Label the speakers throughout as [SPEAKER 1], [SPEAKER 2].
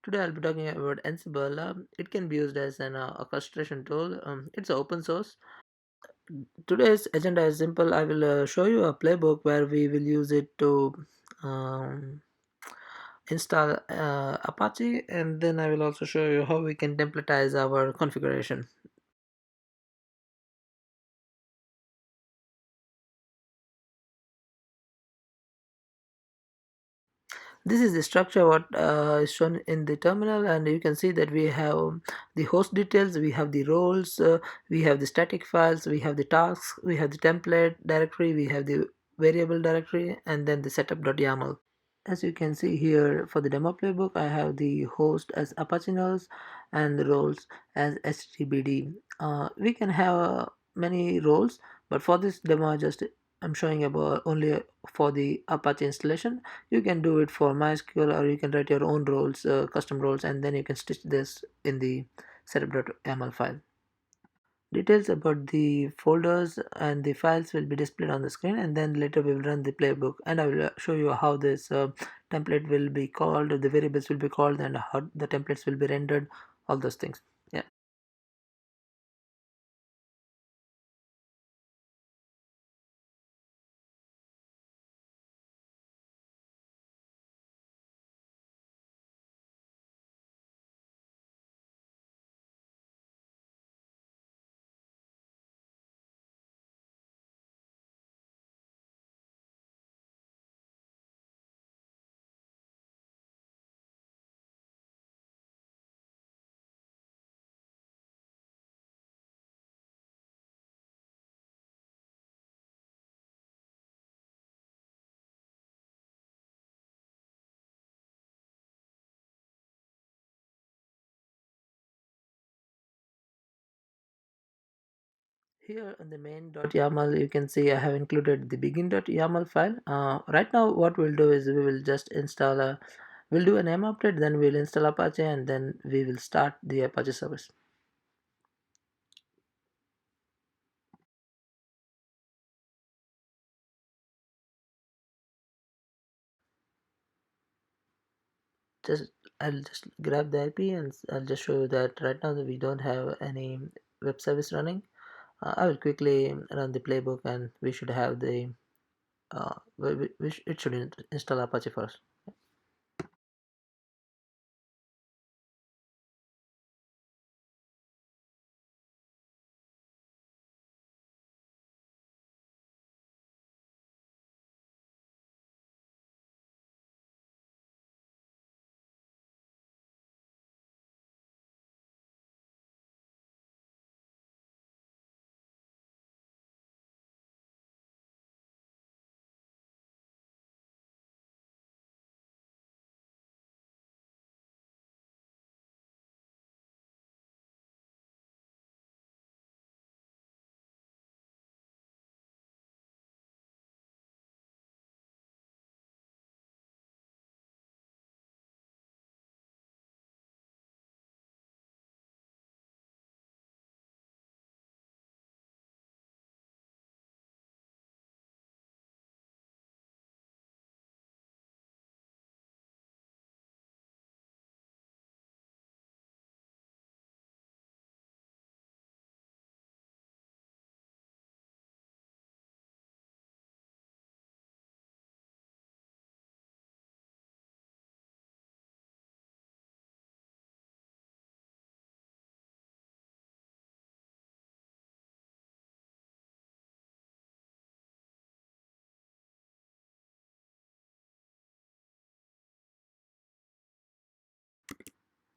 [SPEAKER 1] Today I'll be talking about Ansible. It can be used as an orchestration tool. It's open source. Today's agenda is simple. I will show you a playbook where we will use it to um, install Apache, and then I will also show you how we can templatize our configuration. This is the structure what is shown in the terminal, and you can see that we have the host details, we have the roles, we have the static files, we have the tasks, we have the template directory, we have the variable directory, and then the setup.yaml. As you can see here, for the demo playbook I have the host as Apache nulls and the roles as HTTPD. We can have many roles, but for this demo I'm showing about only for the Apache installation. You can do it for MySQL, or you can write your own roles, custom roles, and then you can stitch this in the setup.yaml file. Details about the folders and the files will be displayed on the screen, and then later we will run the playbook, and I will show you how this template will be called, the variables will be called, and how the templates will be rendered, all those things. Yeah. Here in the main.yaml, you can see I have included the begin.yaml file. Right now what we'll do is we will just install we'll do a name update, then we'll install Apache, and then we will start the Apache service. just I'll just grab the IP, and I'll just show you that right now that we don't have any web service running. I will quickly run the playbook, and we should have the it should install Apache first.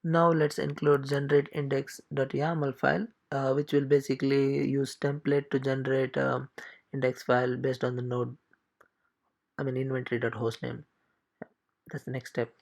[SPEAKER 1] Now let's include generate index.yaml file, which will basically use template to generate index file based on the node, I mean inventory.hostname. That's the next step.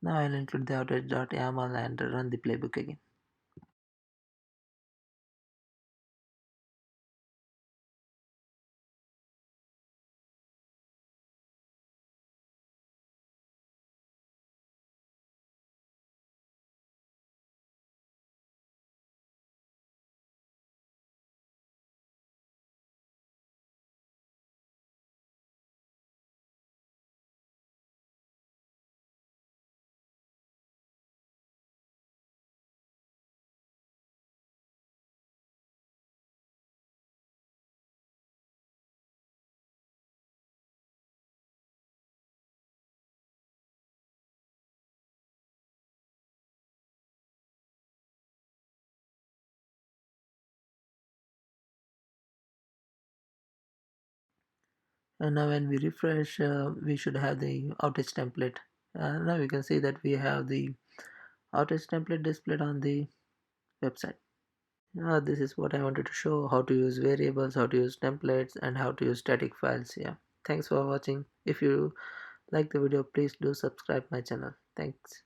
[SPEAKER 1] Now I'll include the outage.yaml and run the playbook again. And now when we refresh, we should have the outage template. Now you can see that we have the outage template displayed on the website. This is what I wanted to show: how to use variables, how to use templates, and how to use static files. Yeah. Thanks for watching. If you like the video, please do subscribe my channel. Thanks.